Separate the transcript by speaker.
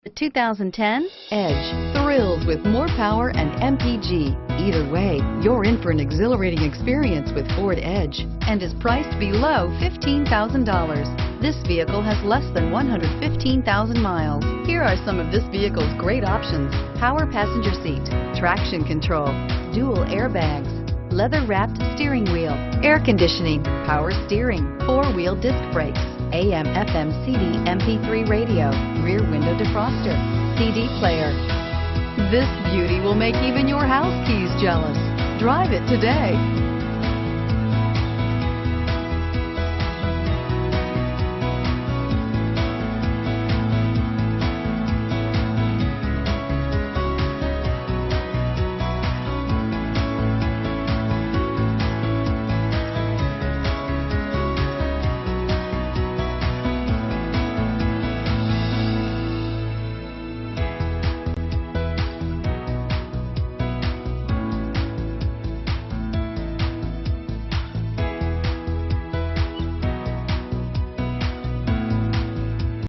Speaker 1: The 2010 Edge thrills with more power and MPG. Either way, you're in for an exhilarating experience with Ford Edge and is priced below $15,000. This vehicle has less than 115,000 miles. Here are some of this vehicle's great options: power passenger seat, traction control, dual airbags, leather-wrapped steering wheel, air conditioning, power steering, four-wheel disc brakes, AM/FM CD MP3 radio, rear window defroster, CD player. This beauty will make even your house keys jealous. Drive it today.